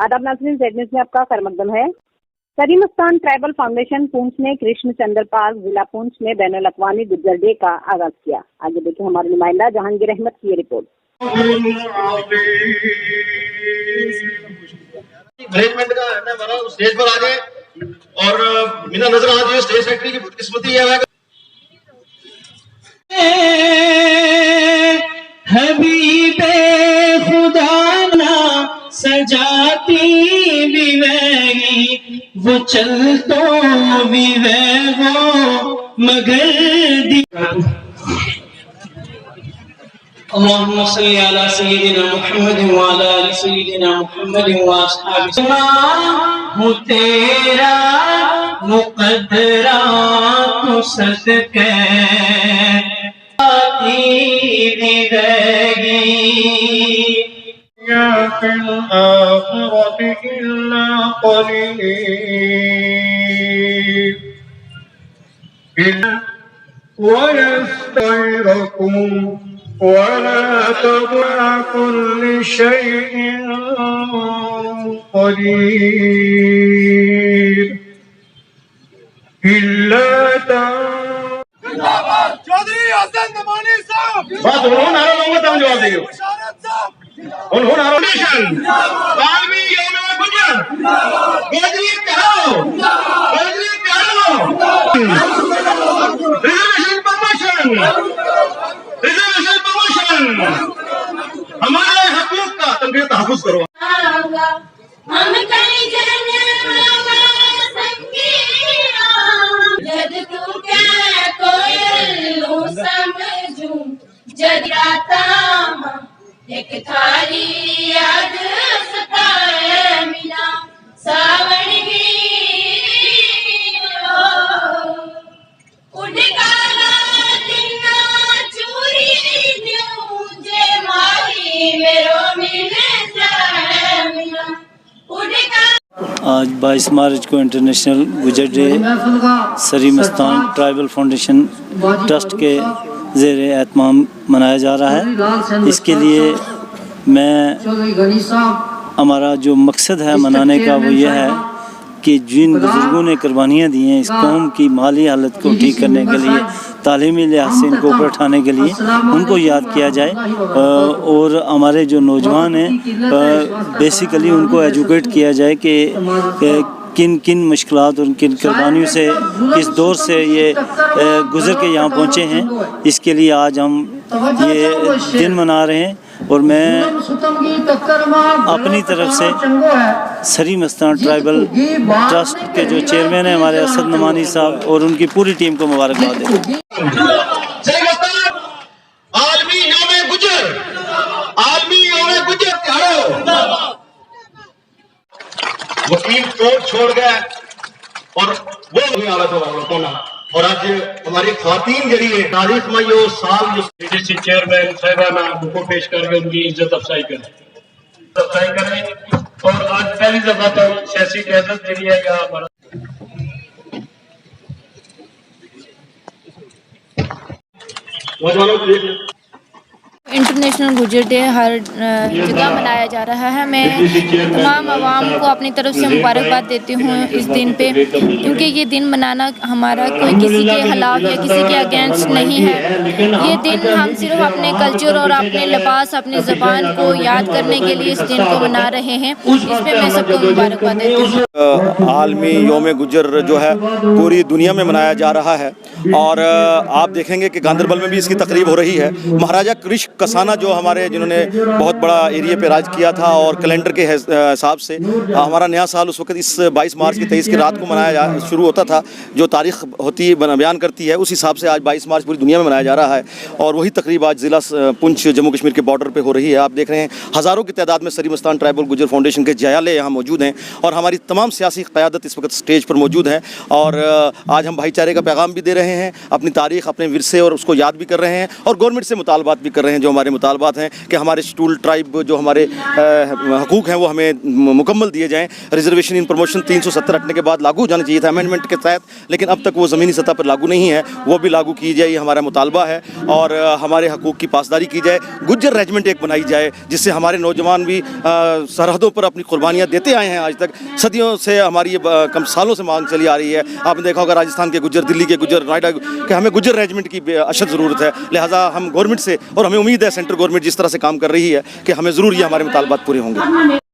आदाब नाज़रीन, Z news में आपका खैर-मक़दम है। सरीमस्तान ट्राइबल फाउंडेशन पूंछ ने कृष्ण चंद्र पाल जिला पूंछ में बैनुल-अक़वामी गुज्जर डे का आगाज किया। आगे देखिए हमारे नुमाइंदा जहांगीर अहमद की ये रिपोर्ट। मैनेजमेंट का है ना, स्टेज पर आ जाए और बिना नजर आ जाए। स्टेज सेक्रेटरी की बदकिस्मती है हबीबे खुदा ना सजाती भी वही वो चल तो भी वो मगर अल्लाहुम्मा सल्ली अला सय्यिदिना मुहम्मद व अला आलि सय्यिदिना मुहम्मद व अस्हाबि हूँ तेरा मुक़द्दरा तो सदके या फिल आखिरति इल्ला क़लील वयस्तग़फिरुकुम वला तबअ कुल्ल शैइन क़दीर इल्ला चौधरी हसन नमानी साहब बात उन्होंने नारा लूंगा तब जवाब देंगे। उन्होंने नारा आलमी यौम गुजर गोजरी कहो रिजर्वेशन प्रमोशन हमारे हकूक का तनवीर तहफ़्फ़ुज़ करो। हम कई जनवा संगीरा जद तू क्या कोयलू समझूं जदराता एक थारी याद सताए मिला सावन की उड़ काला दिना चूरी दियों जे माही मेरो मिल जाए मिला उड़ आज 22 मार्च को इंटरनेशनल गुज्जर डे सरीमस्तान ट्राइबल फाउंडेशन ट्रस्ट के ज़ेर एहतमाम मनाया जा रहा है। इसके लिए हमारा जो मकसद है मनाने का वो ये है कि जिन बुज़ुर्गों ने कुर्बानियाँ दी हैं इस कौम की माली हालत को ठीक करने के लिए, तालीमी लिहाज से इनको ऊपर उठाने के लिए उनको याद किया जाए और हमारे जो नौजवान हैं बेसिकली उनको एजुकेट किया जाए कि किन किन मुश्किलात और किन कुर्बानियों से किस दौर से ये गुज़र के यहाँ पहुँचे हैं। इसके लिए आज हम ये दिन मना रहे हैं और मैं अपनी तरफ से सरीमस्तान ट्राइबल ट्रस्ट के जो चेयरमैन हैं हमारे असद नमानी साहब और उनकी पूरी टीम को मुबारकबाद देता हूँ। आलमी यौम गुजर वकील कोर्ट छोड़ गया और वो हालत होना और आज हमारी ख़वातीन जरी है तारीख में यो साल जो चेयरमैन साहिबाना उनको पेश करके उनकी इज्जत अफजाई करें और आज पहली दफा तो सियासी क़यादत जरी है या हमारा नौजवानों को देख लें। इंटरनेशनल गुज्जर डे हर जगह मनाया जा रहा है। मैं तमाम आवाम को अपनी तरफ से मुबारकबाद देती हूँ इस दिन पे, क्योंकि ये दिन मनाना हमारा कोई किसी के खिलाफ या किसी के अगेंस्ट नहीं है। ये दिन हम सिर्फ अपने कल्चर और अपने लिबास, अपनी ज़बान को याद करने के लिए इस दिन को मना रहे हैं। इसमें मैं सबको मुबारकबाद देती हूँ। आलमी यौम गुज्जर जो है पूरी दुनिया में मनाया जा रहा है और आप देखेंगे कि गांदरबल में भी इसकी तकरीब हो रही है। महाराजा कृष्ण कसाना जो हमारे जिन्होंने बहुत बड़ा एरिया पे राज किया था और कैलेंडर के हिसाब से हमारा नया साल उस वक्त इस 22 मार्च की 23 की रात को मनाया शुरू होता था। जो तारीख़ होती बयान करती है उस हिसाब से आज 22 मार्च पूरी दुनिया में मनाया जा रहा है और वही तकरीब आज ज़िला पुंछ जम्मू कश्मीर के बॉर्डर पर हो रही है। आप देख रहे हैं हज़ारों की तादाद में सरीमस्तान ट्राइबल गुज्जर फाउंडेशन के जयाले यहाँ मौजूद हैं और हमारी तमाम सियासी क़यादत इस वक्त स्टेज पर मौजूद है और आज हम भाईचारे का पैगाम भी दे रहे हैं, अपनी तारीख़, अपने विरसे और उसको याद भी कर रहे हैं और गवर्नमेंट से मुतालबात भी कर रहे हैं जो हमारे मुतालबात हैं कि हमारे शेड्यूल्ड ट्राइब जो हमारे हकूक़ हैं वो हमें मुकम्मल दिए जाएँ। रिजर्वेशन इन प्रमोशन 370 हटने के बाद लागू हो जाना चाहिए था अमेंडमेंट के तहत, लेकिन अब तक वो ज़मीनी सतह पर लागू नहीं है, वो भी लागू की जाए, ये हमारा मुतालबा है। और हमारे हकूक़ की पासदारी की जाए, गुज्जर रेजिमेंट एक बनाई जाए जिससे हमारे नौजवान भी सरहदों पर अपनी कुर्बानियाँ देते आए हैं। आज तक सदियों से हमारी ये कम सालों से मांग चली आ रही है। आपने देखा होगा राजस्थान के गुज्जर, दिल्ली के गुज्जर, नोएडा कि हमें गुज्जर रेजिमेंट की अशद ज़रूरत है। लिहाजा हम गवर्नमेंट से, और हमें उम्मीद है सेंट्रल गवर्नमेंट जिस तरह से काम कर रही है कि हमें ज़रूर ये हमारे मुतालबात पूरे होंगे।